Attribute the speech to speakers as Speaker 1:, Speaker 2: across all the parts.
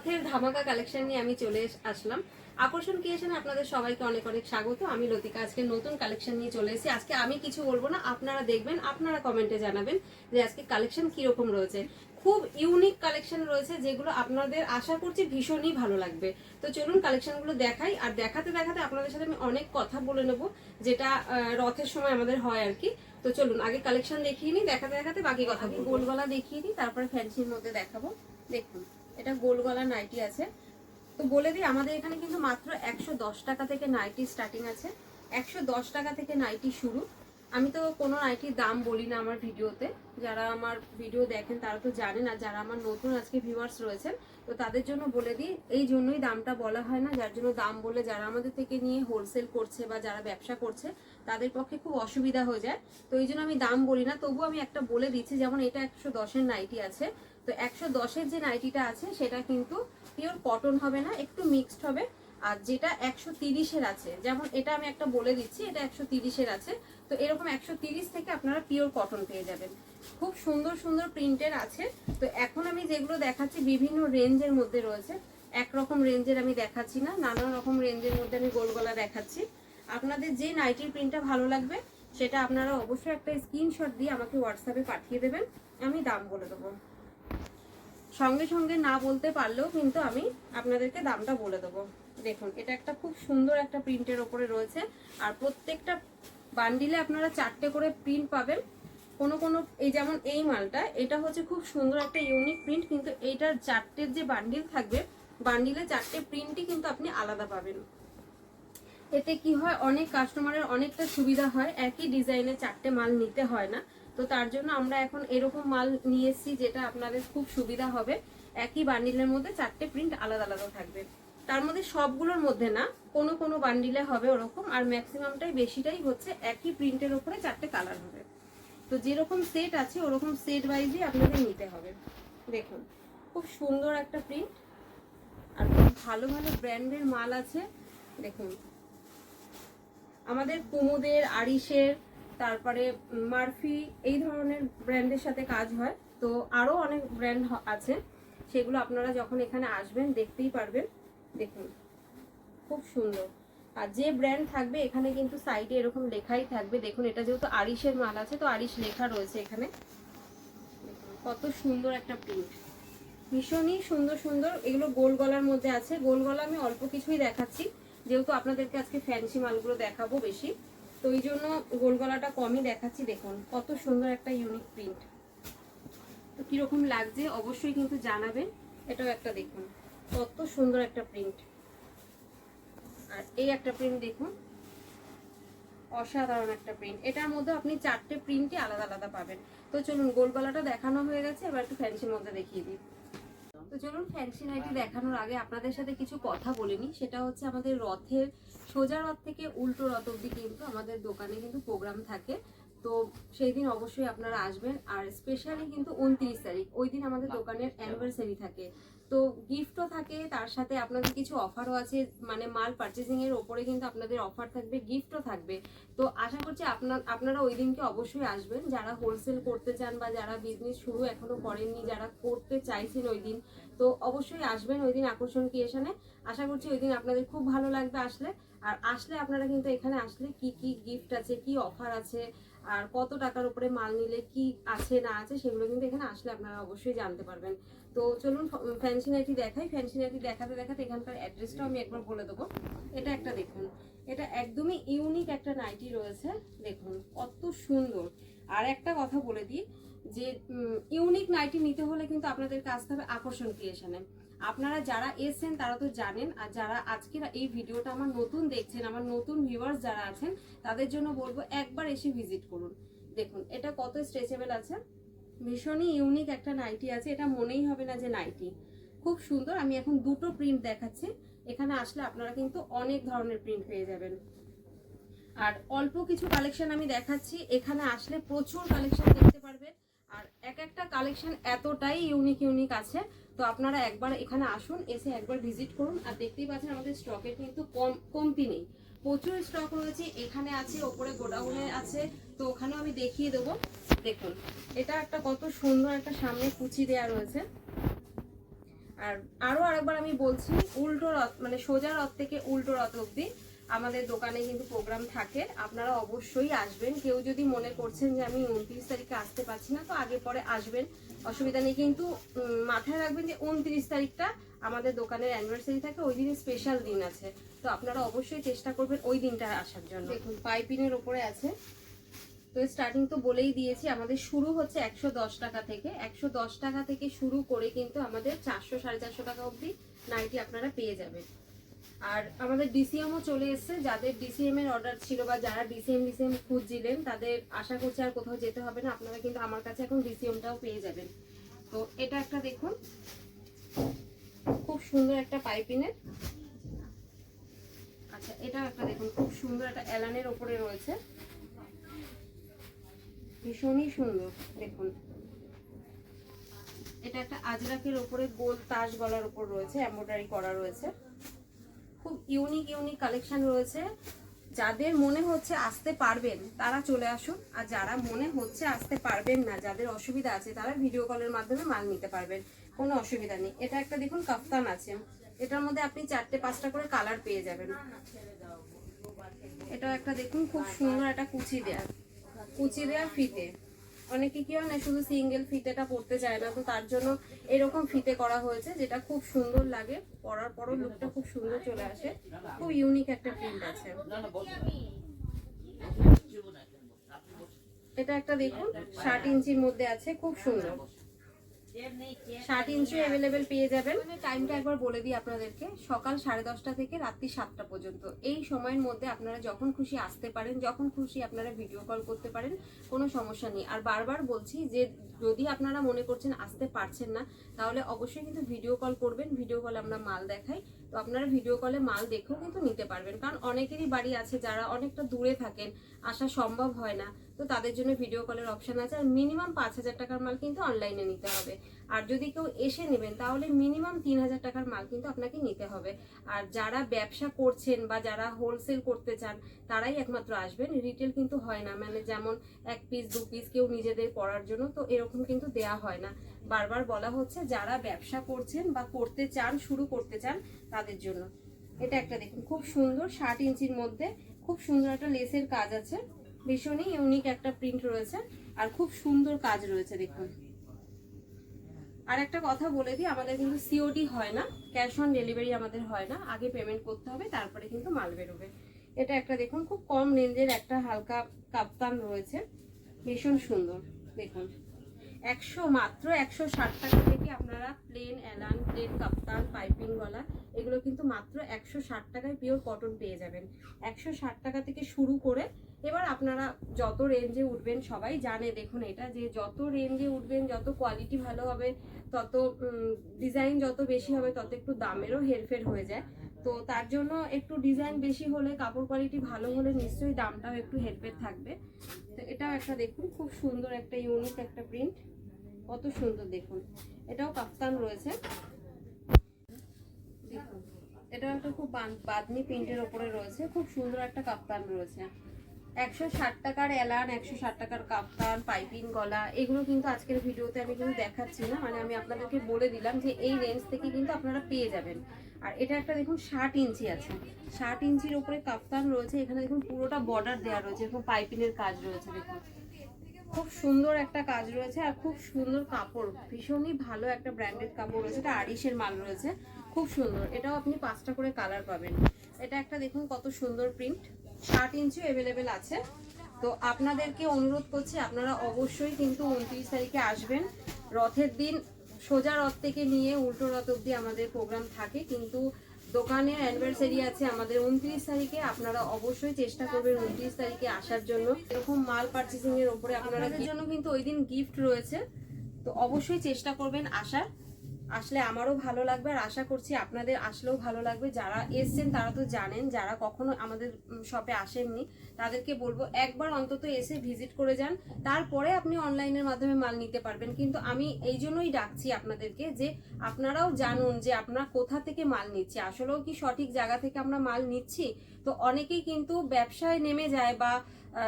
Speaker 1: রথের ধামাকা কালেকশন নিয়ে আমি চলে আসলাম। আকর্ষণ ক্রিয়েশনে আপনাদের সবাইকে অনেক অনেক স্বাগত। আমি লতিকা আজকে নতুন কালেকশন নিয়ে চলে এসেছি। আজকে আমি কিছু বলবো না, আপনারা দেখবেন, আপনারা কমেন্টে জানাবেন যে আজকে কালেকশন কিরকম রয়েছে। খুব ইউনিক কালেকশন রয়েছে যেগুলো আপনাদের আশা করছি ভীষণই ভালো লাগবে। তো চলুন কালেকশনগুলো দেখাই। আর দেখাতে দেখাতে আপনাদের সাথে আমি অনেক কথা বলে নেব, যেটা রথের সময় আমাদের হয় আর কি। তো চলুন আগে কালেকশন দেখিয়ে নিই, দেখাতে দেখাতে বাকি কথা বলবো। গোল গলা দেখিয়ে দিই, তারপরে ফ্যান্সির মধ্যে দেখাবো। দেখুন এটা গোল গলা নাইটি আছে। তো বলে দিই আমাদের এখানে কিন্তু মাত্র 110 টাকা থেকে নাইটি স্টার্টিং আছে। 110 টাকা থেকে নাইটি শুরু। আমি তো কোনো নাইটির দাম বলি না আমার ভিডিওতে, যারা আমার ভিডিও দেখেন তারা তো জানেন, আর যারা আমার নতুন আজকে ভিউয়ার্স রয়েছেন তো তাদের জন্য বলে দিই, এই জন্যই দামটা বলা হয় না, যার জন্য দাম বলে যারা আমাদের থেকে নিয়ে হোলসেল করছে বা যারা ব্যবসা করছে তাদের পক্ষে খুব অসুবিধা হয়ে যায়। তো এই জন্য আমি দাম বলি না, তবু আমি একটা বলে দিচ্ছি। যেমন এটা 110-এর নাইটি আছে, তো 110-এর যে নাইটিটা আছে সেটা কিন্তু পিওর কটন হবে না, একটু মিক্সড হবে। আর যেটা 130-এর আছে, যেমন এটা আমি একটা বলে দিচ্ছি, এটা 130-এর আছে। তো এরকম 130 থেকে আপনারা পিওর কটন পেয়ে যাবেন। খুব সুন্দর সুন্দর প্রিন্টের আছে। তো এখন আমি যেগুলো দেখাচ্ছি বিভিন্ন রেঞ্জের মধ্যে রয়েছে, একরকম রেঞ্জের আমি দেখাচ্ছি না, নানা রকম রেঞ্জের মধ্যে আমি গোল গলা দেখাচ্ছি। আপনাদের যে নাইটির প্রিন্টটা ভালো লাগবে সেটা আপনারা অবশ্যই একটা স্ক্রিনশট দিয়ে আমাকে হোয়াটসঅ্যাপে পাঠিয়ে দেবেন, আমি দাম বলে দেবো। সঙ্গে সঙ্গে না বলতে পারলেও কিন্তু আমি আপনাদেরকে দামটা বলে দেবো। দেখুন এটা একটা খুব সুন্দর একটা প্রিন্টের ওপরে রয়েছে, আর প্রত্যেকটা বান্ডিলে আপনারা 4টে করে প্রিন্ট পাবেন। কোনো কোনো এই যেমন এই মালটা, এটা হচ্ছে খুব সুন্দর একটা ইউনিক প্রিন্ট, কিন্তু এইটার 4টের যে বান্ডিল থাকবে, বান্ডিলে 4টে প্রিন্টই কিন্তু আপনি আলাদা পাবেন। এতে কি হয়, অনেক কাস্টমারের অনেকটা সুবিধা হয়, একই ডিজাইনে 4টে মাল নিতে হয় না। তো তার জন্য আমরা এখন এরকম মাল নিয়ে এসেছি যেটা আপনাদের খুব সুবিধা হবে। একই বান্ডিলের মধ্যে 4টে প্রিন্ট আলাদা আলাদা থাকবে। তার মধ্যে সবগুলোর মধ্যে না, কোনো কোনো বান্ডিলে হবে ওরকম, আর ম্যাক্সিমামটাই বেশিটাই হচ্ছে একই প্রিন্টের উপরে 4টে কালার হবে। তো যেরকম সেট আছে ওরকম সেট ওয়াইজই আপনাদের নিতে হবে। দেখুন খুব সুন্দর একটা প্রিন্ট, আর খুব ভালো ভালো ব্র্যান্ডের মাল আছে। দেখুন আমাদের কুমুদের, আরিসের, তারপরে মারফি, এই ধরনের ব্র্যান্ডের সাথে কাজ হয়। তো আরও অনেক ব্র্যান্ড আছে, সেগুলো আপনারা যখন এখানে আসবেন দেখতেই পারবেন। দেখুন খুব সুন্দর। আর যে ব্র্যান্ড থাকবে এখানে কিন্তু সাইডে এরকম লেখাই থাকবে। দেখুন এটা যেহেতু আরিসের মাল আছে তো আরিস লেখা রয়েছে এখানে। দেখুন কত সুন্দর একটা প্রিন্ট, ভীষণই সুন্দর সুন্দর। এগুলো গোল গলার মধ্যে আছে। গোল গলা আমি অল্প কিছুই দেখাচ্ছি, যেহেতু আপনাদেরকে আজকে ফ্যান্সি মালগুলো দেখাবো বেশি, তো এই জন্য গোল গলাটা কমই দেখাচ্ছি। দেখুন কত সুন্দর একটা ইউনিক প্রিন্ট। তো কিরকম লাগছে অবশ্যই কিন্তু জানাবেন। এটাও একটা দেখুন কত সুন্দর একটা প্রিন্ট। আর এই একটা প্রিন্ট দেখুন, অসাধারণ একটা প্রিন্ট। এটার মধ্যে আপনি 4টে প্রিন্টই আলাদা আলাদা পাবেন। তো চলুন গোল গলাটা দেখানো হয়ে গেছে, এবার একটু ফ্যান্সির মধ্যে দেখিয়ে দিই। তো চলুন ফ্যান্সি নাইটি দেখানোর আগে আপনাদের সাথে কিছু কথা বলে নিই। সেটা হচ্ছে আমাদের রথের সোজা রথ থেকে উল্টো রথ অব্দি কিন্তু আমাদের দোকানে কিন্তু প্রোগ্রাম থাকে। তো সেই দিন অবশ্যই আপনারা আসবেন। আর স্পেশালি কিন্তু 29 তারিখ ওই দিন আমাদের দোকানের অ্যানিভার্সারি থাকে, তো গিফটও থাকে, তার সাথে আপনাদের কিছু অফারও আছে। মানে মাল পারচেজিং এর ওপরে কিন্তু আপনাদের অফার থাকবে, গিফটও থাকবে। তো আশা করছি আপনারা ওই দিনকে অবশ্যই আসবেন, যারা হোলসেল করতে চান বা যারা বিজনেস শুরু এখনো করেননি, যারা করতে চাইছেন ওই দিন, তো অবশ্যই আসবেন ওই দিন আকর্ষণ ক্রিয়েশনে। আশা করছি ওই দিন আপনাদের খুব ভালো লাগবে আসলে। আর আসলে আপনারা কিন্তু এখানে আসলে কি কি গিফট আছে, কি অফার আছে, আর কত টাকার উপরে মাল নিলে কি আছে না আছে, সেগুলো কিন্তু এখানে আসলে আপনারা অবশ্যই জানতে পারবেন। তো চলুন ফ্যান্সি নাইটি দেখাই। ফ্যান্সি নাইটি দেখাতে দেখাতে এখানকার অ্যাড্রেসটাও আমি একবার বলে দেবো। এটা একটা দেখুন, এটা একদমই ইউনিক একটা নাইটি রয়েছে। দেখুন কত সুন্দর। আর একটা কথা বলে দিই যে ইউনিক নাইটি নিতে হলে কিন্তু আপনাদেরকে আসতে হবে আকর্ষণ ক্রিয়েশনে। আপনারা যারা এসেছেন তারা তো জানেন, আর যারা আজকের এই ভিডিওটা আমার নতুন দেখছেন, আমার নতুন ভিউয়ার্স যারা আছেন, তাদের জন্য বলবো একবার এসে ভিজিট করুন। দেখুন এটা কত স্ট্রেচেবল আছে, ভীষণই ইউনিক একটা নাইটি আছে। এটা মনেই হবে না যে নাইটি। খুব সুন্দর। আমি এখন দুটো প্রিন্ট দেখাচ্ছি, এখানে আসলে আপনারা কিন্তু অনেক ধরনের প্রিন্ট পেয়ে যাবেন। আর অল্প কিছু কালেকশন আমি দেখাচ্ছি, এখানে আসলে প্রচুর কালেকশন দেখতে পারবেন। আর এক একটা কালেকশন এতটাই ইউনিক ইউনিক আছে, তো আপনারা একবার এখানে আসুন, এসে একবার ভিজিট করুন। আর দেখতেই পাচ্ছেন আমাদের স্টকের কিন্তু কমতি নেই, প্রচুর স্টক রয়েছে। এখানে আছে, ওপরে গোডাউনে আছে, তো ওখানেও আমি দেখিয়ে দেবো। দেখুন এটা একটা কত সুন্দর একটা সামনে কুচি দেয়া রয়েছে। আর আরো আরেকবার আমি বলছি, উল্টো রথ মানে সোজা রথ থেকে উল্টো রথ অবধি আমাদের দোকানে কিন্তু প্রোগ্রাম থাকে, আপনারা অবশ্যই আসবেন। কেউ যদি মনে করছেন যে আমি 29 তারিখে আসতে পারছি না, তো আগে পরে আসবেন, অসুবিধা নেই। কিন্তু মাথায় রাখবেন যে 29 তারিখটা আমাদের দোকানের অ্যানিভার্সারি থাকে, ওই দিনে স্পেশাল দিন আছে, তো আপনারা অবশ্যই চেষ্টা করবেন ওই দিনটা আসার জন্য। দেখুন পাইপিনের ওপরে আছে, তো স্টার্টিং তো বলেই দিয়েছি, আমাদের শুরু হচ্ছে 110 টাকা থেকে। 110 টাকা থেকে শুরু করে কিন্তু আমাদের 400 450 টাকা অবধি নাইটি আপনারা পেয়ে যাবেন। আর আমাদের ডিসিএমও চলে এসছে, যাদের ডিসিএম এর অর্ডার ছিল বা যারা ডিসিএম খুঁজছিলেন তাদের আশা করছি আর কোথাও যেতে হবে না, আপনারা কিন্তু আমার কাছে এখন ডিসিএমটাও পেয়ে যাবেন। তো এটা একটা দেখুন, খুব সুন্দর একটা পাইপিনের। আচ্ছা এটাও একটা দেখুন, খুব সুন্দর একটা এলানের ওপরে রয়েছে, ভীষণই সুন্দর। দেখুন এটা একটা আজরাকের ওপরে গোল তাজ গলার ওপর রয়েছে, এমব্রয়ডারি করা রয়েছে, খুব ইউনিক ইউনিক কালেকশন রয়েছে। যাদের মনে হচ্ছে আসতে পারবেন তারা চলে আসুন, আর যারা মনে হচ্ছে আসতে পারবেন না, যাদের অসুবিধা আছে, তারা ভিডিও কলের মাধ্যমে মাল নিতে পারবেন, কোনো অসুবিধা নেই। এটা একটা দেখুন কাফতান আছে, এটার মধ্যে আপনি 4টে 5টা করে কালার পেয়ে যাবেন। এটা একটা দেখুন, খুব সুন্দর একটা কুচি দেয়া ফিতে। অনেকে কি হয় না, শুধু সিঙ্গেল ফিতেটা পরতে চায় না, তো তার জন্য এরকম ফিতে করা হয়েছে, যেটা খুব সুন্দর লাগে, পরার পরও লুকটা খুব সুন্দর চলে আসে, খুব ইউনিক একটা প্রিন্ট আছে। এটা একটা দেখুন 60 ইঞ্চির মধ্যে আছে, খুব সুন্দর, 60 ইঞ্চি অ্যাভেলেবেল পেয়ে যাবেন। টাইমটা একবার বলে দিই আপনাদেরকে, সকাল 10:30 থেকে রাত্রি 7টা পর্যন্ত। এই সময়ের মধ্যে আপনারা যখন খুশি আসতে পারেন, যখন খুশি আপনারা ভিডিও কল করতে পারেন, কোনো সমস্যা নেই। আর বারবার বলছি যে যদি আপনারা মনে করছেন আসতে পারছেন না, তাহলে অবশ্যই কিন্তু ভিডিও কল করবেন, ভিডিও কলে আমরা মাল দেখাই, তো আপনারা ভিডিও কলে মাল দেখেও কিন্তু নিতে পারবেন। কারণ অনেকেরই বাড়ি আছে যারা অনেকটা দূরে থাকেন, আসা সম্ভব হয় না, তো তাদের জন্য ভিডিও কলের অপশন আছে। আর মিনিমাম 5,000 টাকার মাল কিন্তু অনলাইনে নিতে হবে, আর যদি কেউ এসে নেবেন তাহলে মিনিমাম 3,000 টাকার মাল কিন্তু আপনাকে নিতে হবে। আর যারা ব্যবসা করছেন বা যারা হোলসেল করতে চান তারাই একমাত্র আসবেন, রিটেল কিন্তু হয় না, মানে যেমন 1 পিস 2 পিস কেউ নিজেদের পড়ার জন্য, তো এরকম কিন্তু দেয়া হয় না। বারবার বলা হচ্ছে যারা ব্যবসা করছেন বা করতে চান, শুরু করতে চান, তাদের জন্য। এটা একটা দেখুন, খুব সুন্দর 60 ইঞ্চির মধ্যে, খুব সুন্দর একটা লেসের কাজ আছে, ভীষণই ইউনিক একটা প্রিন্ট রয়েছে, আর খুব সুন্দর কাজ রয়েছে দেখুন। আর একটা কথা বলে দিই, আমাদের কিন্তু সিওডি হয় না, ক্যাশ অন ডেলিভারি আমাদের হয় না, আগে পেমেন্ট করতে হবে, তারপরে কিন্তু মাল বেরোবে। এটা একটা দেখুন, খুব কম রেঞ্জের একটা হালকা কাপ্তান রয়েছে, ভীষণ সুন্দর দেখুন। মাত্র 160 টাকা থেকে আপনারা প্লেন এলান, প্লেন কাপ্তান, পাইপিং গলা, এগুলো কিন্তু মাত্র 160 টাকায় পিওর কটন পেয়ে যাবেন। 160 টাকা থেকে শুরু করে এবার আপনারা যত রেঞ্জে উঠবেন, সবাই জানে দেখুন এটা, যে যত রেঞ্জে উঠবেন, যত কোয়ালিটি ভালো হবে, তত ডিজাইন যত বেশি হবে, তত একটু দামেরও হেরফের হয়ে যায়। তো তার জন্য একটু ডিজাইন বেশি হলে, কাপড় কোয়ালিটি ভালো হলে নিশ্চয়ই দামটাও একটু হেরফের থাকবে। তো এটাও একটা দেখুন, খুব সুন্দর একটা ইউনিক একটা প্রিন্ট, কত সুন্দর দেখুন। এটাও কাফতান রয়েছে দেখুন, এটাও একটা খুব বাদনি প্রিন্টের ওপরে রয়েছে, খুব সুন্দর একটা কাফতান রয়েছে। 160 টাকার এলান, 160 টাকার কাফতান, পাইপিং গলা, এগুলো কিন্তু আজকের ভিডিওতে আমি কিন্তু দেখাচ্ছি না, মানে আমি আপনাদেরকে বলে দিলাম যে এই রেঞ্জ থেকে কিন্তু আপনারা পেয়ে যাবেন। আর এটা একটা দেখুন 60 ইঞ্চি আছে, 60 ইঞ্চির উপরে কাফতান রয়েছে, এখানে দেখুন পুরোটা বর্ডার দেওয়া রয়েছে, এরকম পাইপিংয়ের কাজ রয়েছে দেখুন, খুব সুন্দর একটা কাজ রয়েছে, আর খুব সুন্দর কাপড়, ভীষণই ভালো একটা ব্র্যান্ডেড কাপড় রয়েছে, এটা আড়িশের মাল রয়েছে, খুব সুন্দর। এটাও আপনি 5টা করে কালার পাবেন। এটা একটা দেখুন কত সুন্দর প্রিন্ট, 60 ইঞ্চি অ্যাভেলেবেল আছে। তো আপনাদেরকে অনুরোধ করছি, আপনারা অবশ্যই কিন্তু 29 তারিখে আসবেন। রথের দিন সোজা রথ থেকে নিয়ে উল্টো রথ অব্দি আমাদের প্রোগ্রাম থাকে, কিন্তু দোকানের অ্যানিভার্সারি আছে আমাদের 29 তারিখে। আপনারা অবশ্যই চেষ্টা করবেন 29 তারিখে আসার জন্য। এরকম মাল পারচেসিং এর উপরে আপনাদের জন্য কিন্তু ওই দিন গিফট রয়েছে, তো অবশ্যই চেষ্টা করবেন আসার। আসলে আমারও ভালো লাগবে, আর আশা করছি আপনাদের আসলেও ভালো লাগবে। যারা এসছেন তারা তো জানেন, যারা কখনো আমাদের শপে আসেননি তাদেরকে বলবো একবার অন্তত এসে ভিজিট করে যান, তারপরে আপনি অনলাইনের মাধ্যমে মাল নিতে পারবেন। কিন্তু আমি এই জন্যই ডাকছি আপনাদেরকে, যে আপনারাও জানুন যে আপনারা কোথা থেকে মাল নিচ্ছি, আসলেও কি সঠিক জায়গা থেকে আমরা মাল নিচ্ছি। তো অনেকেই কিন্তু ব্যবসায় নেমে যায় বা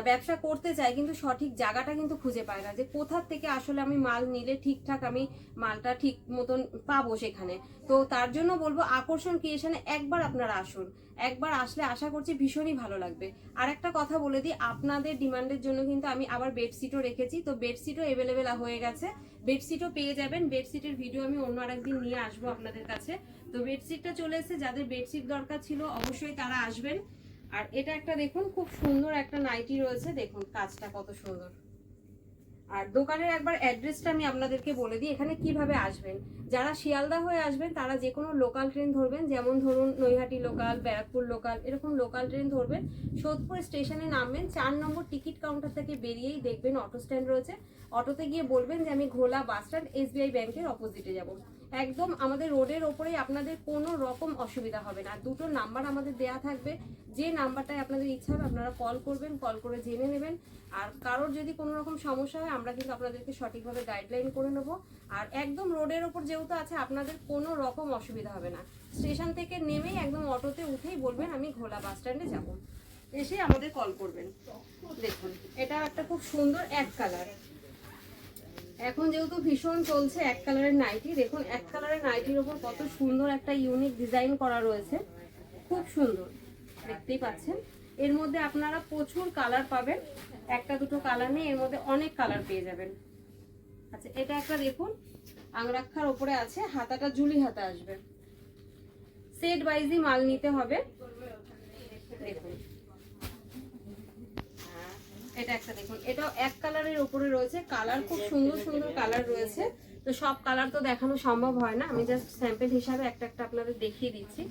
Speaker 1: ব্যবসা করতে চায়, কিন্তু সঠিক জায়গাটা কিন্তু খুঁজে পায় না যে কোথা থেকে আসলে আমি মাল নিলে ঠিকঠাক আমি মালটা ঠিক মতন পাবো সেখানে। তো তার জন্য বলবো আকর্ষণ ক্রিয়েশনে একবার আপনারা আসুন, একবার আসলে আশা করছি ভীষণই ভালো লাগবে। আর একটা কথা বলে দিই, আপনাদের ডিমান্ডের জন্য কিন্তু আমি আবার বেডশিটও রেখেছি, তো বেডশিটও অ্যাভেলেবেল হয়ে গেছে, বেডশিটও পেয়ে যাবেন। বেডশিটের ভিডিও আমি অন্য আরেকদিন নিয়ে আসবো আপনাদের কাছে। তো বেডশিটটা চলে এসেছে, যাদের বেডশিট দরকার ছিল অবশ্যই তারা আসবেন। আর এটা একটা দেখুন খুব সুন্দর একটা নাইটি রয়েছে, দেখুন কাজটা কত সুন্দর। আর দোকানের একবার অ্যাড্রেসটা আমি আপনাদেরকে বলে দিই, এখানে কিভাবে আসবেন। যারা শিয়ালদা হয়ে আসবেন তারা যে কোনো লোকাল ট্রেন ধরবেন, যেমন ধরুন নৈহাটি লোকাল, ব্যারাকপুর লোকাল, এরকম লোকাল ট্রেন ধরবেন। সোদপুর স্টেশনে নামবেন, 4 নম্বর টিকিট কাউন্টার থেকে বেরিয়েই দেখবেন অটো স্ট্যান্ড রয়েছে। অটোতে গিয়ে বলবেন যে আমি ঘোলা বাস স্ট্যান্ড SBI ব্যাংকের অপোজিটে যাব। একদম আমাদের রোডের ওপরেই, আপনাদের কোনো রকম অসুবিধা হবে না। দুটো নাম্বার আমাদের দেয়া থাকবে, যে নাম্বারটায় আপনাদের ইচ্ছা হবে আপনারা কল করবেন, কল করে জেনে নেবেন। আর কারোর যদি কোনো রকম সমস্যা হয় আমরা কিন্তু আপনাদেরকে সঠিকভাবে গাইডলাইন করে নেবো। আর একদম রোডের ওপর যেহেতু আছে আপনাদের কোনো রকম অসুবিধা হবে না। স্টেশন থেকে নেমেই একদম অটোতে উঠেই বলবেন আমি ঘোলা বাস স্ট্যান্ডে যাবো, এসে আমাদের কল করবেন। দেখুন এটা একটা খুব সুন্দর এক কালার, এখন যেহেতু ভীষণ চলছে এক কালারের নাইটি, দেখুন এক কালারের নাইটির ওপর কত সুন্দর একটা ইউনিক ডিজাইন করা রয়েছে, খুব সুন্দর দেখতেই পাচ্ছেন। এর মধ্যে আপনারা প্রচুর কালার পাবেন, একটা দুটো কালার নেই, এর মধ্যে অনেক কালার পেয়ে যাবেন। আচ্ছা এটা একটা দেখুন আংরাক্ষার ওপরে আছে, হাতাটা ঝুলি হাতা আসবে, সেট ওয়াইজই মাল নিতে হবে। দেখুন এটা একটা দেখুন, এটাও এক কালারের উপরে রয়েছে, কালার খুব সুন্দর সুন্দর কালার রয়েছে। তো সব কালার তো দেখানো সম্ভব হয় না, আমি জাস্ট স্যাম্পল হিসাবে একটা একটা আপনাদের দেখিয়ে দিচ্ছি।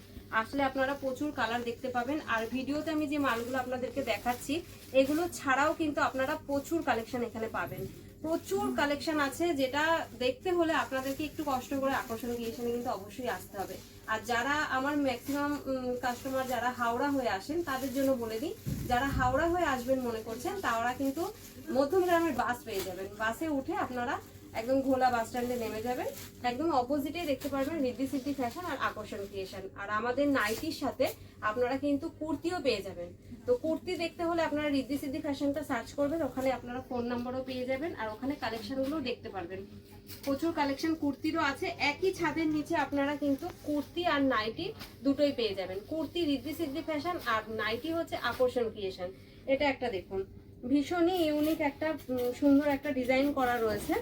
Speaker 1: আসলে আপনারা প্রচুর কালার দেখতে পাবেন। আর ভিডিওতে আমি যে মালগুলো আপনাদেরকে দেখাচ্ছি এগুলো ছাড়াও কিন্তু আপনারা প্রচুর কালেকশন এখানে পাবেন, প্রচুর কালেকশন আছে, যেটা দেখতে হলে আপনাদেরকে একটু কষ্ট করে আকর্ষণ ক্রিয়েশনে কিন্তু অবশ্যই আসতে হবে। আর যারা আমার ম্যাক্সিমাম কাস্টমার যারা হাওড়া হয়ে আসেন তাদের জন্য বলে দিই, যারা হাওড়া হয়ে আসবেন মনে করছেন তারা কিন্তু মধ্যমগ্রামের বাস পেয়ে যাবেন, বাসে উঠে আপনারা একদম ঘোলা বাস স্ট্যান্ডে নেমে যাবেন, একদম অপোজিটে দেখতে পারবেন রিদ্ধি সিদ্ধি ফ্যাশন আর আকর্ষণ ক্রিয়েশন। আর আমাদের নাইটির সাথে আপনারা কিন্তু কুর্তিও পেয়ে যাবেন। তো কুর্তি দেখতে হলে আপনারা রিদ্ধি সিদ্ধি ফ্যাশনটা সার্চ করবেন, ওখানে আপনারা ফোন নাম্বারও পেয়ে যাবেন, আর ওখানে কালেকশনগুলো দেখতে পারবেন। প্রচুর কালেকশন কুর্তিরও আছে, একই ছাদের নিচে আপনারা কিন্তু কুর্তি আর নাইটি দুটোই পেয়ে যাবেন। কুর্তি রিদ্ধি সিদ্ধি ফ্যাশন আর নাইটি হচ্ছে আকর্ষণ ক্রিয়েশন। এটা একটা দেখুন ভীষণই ইউনিক একটা সুন্দর একটা ডিজাইন করা রয়েছে,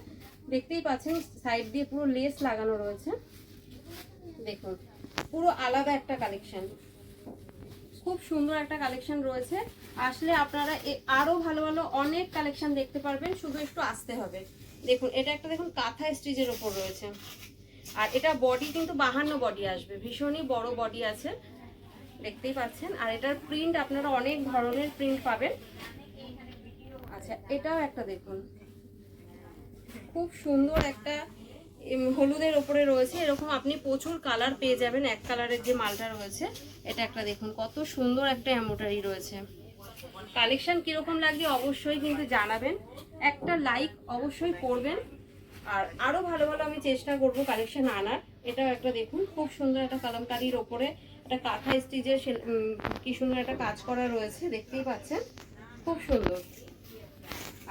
Speaker 1: দেখতেই পাচ্ছেন সাইড দিয়ে পুরো লেস লাগানো রয়েছে। দেখুন পুরো আলাদা একটা কালেকশন, খুব সুন্দর একটা কালেকশন রয়েছে। আসলে আপনারা আরো ভালো ভালো অনেক কালেকশন দেখতে পারবেন, শুধু একটু আসতে হবে। দেখুন এটা একটা দেখুন কাঁথা স্টিচের ওপর রয়েছে, আর এটা বডি কিন্তু 52 বডি আসবে, ভীষণই বড় বডি আছে দেখতেই পাচ্ছেন। আর এটার প্রিন্ট আপনারা অনেক ধরনের প্রিন্ট পাবেন। আচ্ছা এটাও একটা দেখুন খুব সুন্দর একটা হলুদের ওপরে রয়েছে, এরকম আপনি প্রচুর কালার পেয়ে যাবেন। এক কালারের যে মালটা রয়েছে এটা একটা দেখুন কত সুন্দর একটা এমব্রয়ডারি রয়েছে। কালেকশন কিরকম লাগবে অবশ্যই কিন্তু জানাবেন, একটা লাইক অবশ্যই করবেন। আর আরো ভালো ভালো আমি চেষ্টা করব কালেকশন আনার। এটাও একটা দেখুন খুব সুন্দর একটা কালামকারীর ওপরে একটা কাঁথা স্টিচের কি সুন্দর একটা কাজ করা রয়েছে, দেখতেই পাচ্ছেন খুব সুন্দর।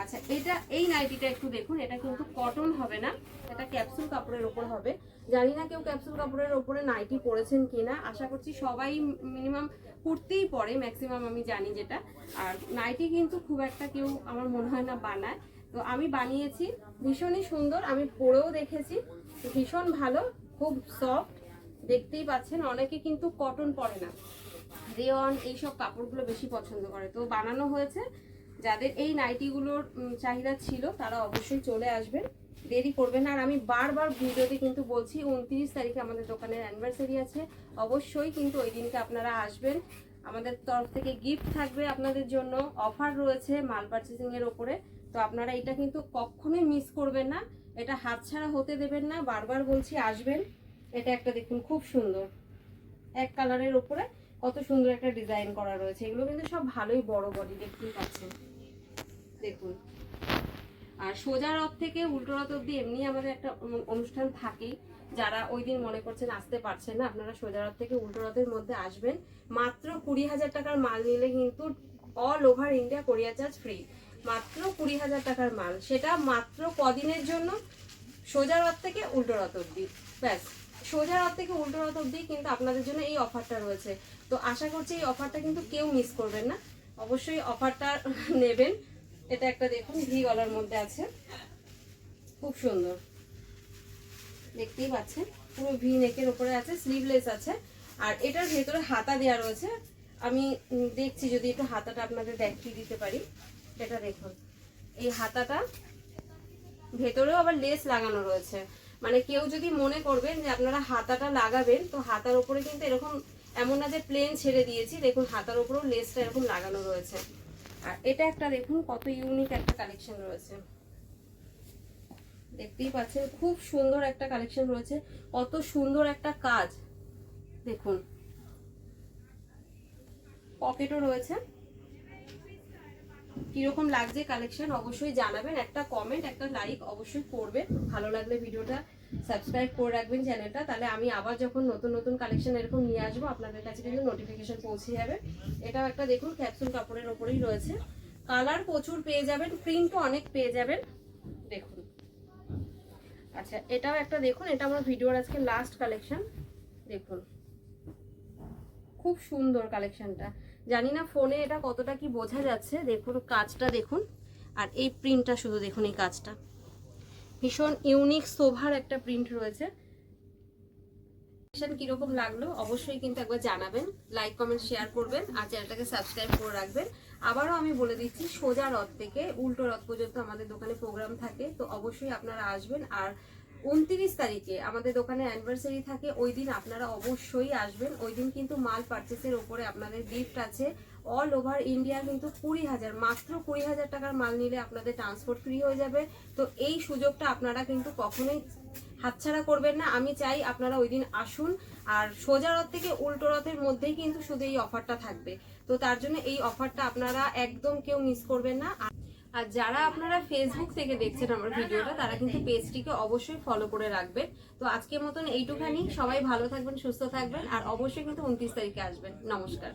Speaker 1: আচ্ছা এটা এই নাইটিটা একটু দেখুন, এটা কিন্তু কটন হবে না, এটা ক্যাপসুল কাপড়ের ওপর হবে। জানি না কেউ ক্যাপসুল কাপড়ের ওপরে নাইটি পরেছেন কিনা, আশা করছি সবাই মিনিমাম কুর্তিই পরে ম্যাক্সিমাম আমি জানি যেটা। আর নাইটি কিন্তু খুব একটা কেউ আমার মনে হয় না বানায়, তো আমি বানিয়েছি, ভীষণই সুন্দর, আমি পরেও দেখেছি, ভীষণ ভালো, খুব সফট দেখতেই পাচ্ছেন। অনেকে কিন্তু কটন পরে না, রেয়ন এইসব কাপড়গুলো বেশি পছন্দ করে, তো বানানো হয়েছে। যাদের এই নাইটিগুলোর চাহিদা ছিল তারা অবশ্যই চলে আসবেন, দেরি করবেন। আর আমি বারবার ভিডিওতে কিন্তু বলছি 29 তারিখে আমাদের দোকানের অ্যানিভার্সারি আছে, অবশ্যই কিন্তু ওই দিনকে আপনারা আসবেন। আমাদের তরফ থেকে গিফট থাকবে আপনাদের জন্য, অফার রয়েছে মাল পারচেসিং এর ওপরে, তো আপনারা এটা কিন্তু কখনোই মিস করবেন না, এটা হাতছাড়া হতে দেবেন না, বারবার বলছি আসবেন। এটা একটা দেখুন খুব সুন্দর এক কালারের ওপরে কত সুন্দর একটা ডিজাইন করা রয়েছে, এগুলো কিন্তু সব ভালোই বড় বডি দেখতেই পাচ্ছেন দেখুন। আর সোজা রথ থেকে উল্টো রথ অব্দি এমনি আমাদের একটা অনুষ্ঠান থাকেই, যারা ওই দিন মনে করছেন আসতে পারছেন না, আপনারা সোজা রথ থেকে উল্টো রথের মধ্যে আসবেন। মাত্র 20,000 টাকার মাল নিলে কিন্তু অল ওভার ইন্ডিয়া কোরিয়ার চার্জ ফ্রি। মাত্র 20,000 টাকার মাল, সেটা মাত্র কদিনের জন্য, সোজা রথ থেকে উল্টো রথ অব্দি। ব্যাস, সোজা রথ থেকে উল্টো রথ অব্দি কিন্তু আপনাদের জন্য এই অফারটা রয়েছে। তো আশা করছি এই অফারটা কিন্তু কেউ মিস করবেন না, অবশ্যই অফারটা নেবেন। এটা একটা দেখুন ভি গলার মধ্যে আছে, খুব সুন্দর, দেখতেই পাচ্ছেন পুরো ভি নেকের উপরে আছে, স্লিভলেস আছে। আর এটার ভেতরে হাতা দেওয়া রয়েছে, আমি দেখছি যদি একটু হাতাটা আপনাদের দেখিয়ে দিতে পারি। এটা দেখুন, এই হাতাটা ভেতরেও আবার লেস লাগানো রয়েছে। মানে কেউ যদি মনে করবেন যে আপনারা হাতাটা লাগাবেন, তো হাতার উপরে কিন্তু এরকম, এমন না যে প্লেন ছেড়ে দিয়েছি, দেখুন হাতার উপরেও লেসটা এরকম লাগানো রয়েছে। আর এটা একটা দেখুন কত ইউনিক একটা কালেকশন রয়েছে, দেখতেই পাচ্ছেন খুব সুন্দর একটা কালেকশন রয়েছে, কত সুন্দর একটা কাজ দেখুন, পকেটও রয়েছে। কিরকম লাগছে কালেকশন অবশ্যই জানাবেন, একটা কমেন্ট একটা লাইক অবশ্যই করবেন, ভালো লাগলে ভিডিওটা সাবস্ক্রাইব করে রাখবেন চ্যানেলটা, তাহলে আমি আবার যখন নতুন নতুন কালেকশন এরকম নিয়ে আসবো আপনাদের কাছে কিন্তু নোটিফিকেশন পৌঁছে যাবে। এটাও একটা দেখুন ক্যাপসুল কাপড়ের ওপরেই রয়েছে, কালার প্রচুর পেয়ে যাবেন, প্রিন্টও অনেক পেয়ে যাবেন দেখুন। আচ্ছা এটাও একটা দেখুন, এটা আমার ভিডিওর আজকে লাস্ট কালেকশন, দেখুন খুব সুন্দর কালেকশনটা। জানি না ফোনে এটা কতটা কি বোঝা যাচ্ছে, দেখুন কাজটা দেখুন, আর এই প্রিন্টটা শুধু দেখুন, এই কাজটা ভীষণ ইউনিক সোভার একটা প্রিন্ট রয়েছে। কিরকম লাগলো অবশ্যই কিন্তু একবার জানাবেন, লাইক কমেন্ট শেয়ার করবেন, আর চ্যানেলটাকে সাবস্ক্রাইব করে রাখবেন। আবারও আমি বলে দিচ্ছি, সোজা রথ থেকে উল্টো রথ পর্যন্ত আমাদের দোকানে প্রোগ্রাম থাকে, তো অবশ্যই আপনারা আসবেন। আর 29 তারিখে আমাদের দোকানে অ্যানিভার্সারি থাকে, ওই দিন আপনারা অবশ্যই আসবেন। ওই দিন কিন্তু মাল পারচেসের ওপরে আপনাদের গিফট আছে, অল ওভার ইন্ডিয়া কিন্তু 20,000, মাত্র 20,000 টাকার মাল নিলে আপনাদের ট্রান্সপোর্ট ফ্রি হয়ে যাবে। তো এই সুযোগটা আপনারা কিন্তু কখনোই হাতছাড়া করবেন না। আমি চাই আপনারা ওই দিন আসুন, আর সোজা রথ থেকে উল্টো রথের মধ্যেই কিন্তু শুধু এই অফারটা থাকবে, তো তার জন্য এই অফারটা আপনারা একদম কেউ মিস করবেন না। আর যারা আপনারা ফেসবুক থেকে দেখছেন আমার ভিডিওটা, তারা কিন্তু পেজটিকে অবশ্যই ফলো করে রাখবেন। তো আজকের মতন এইটুখানি, সবাই ভালো থাকবেন, সুস্থ থাকবেন, আর অবশ্যই কিন্তু 29 তারিখে আসবেন। নমস্কার।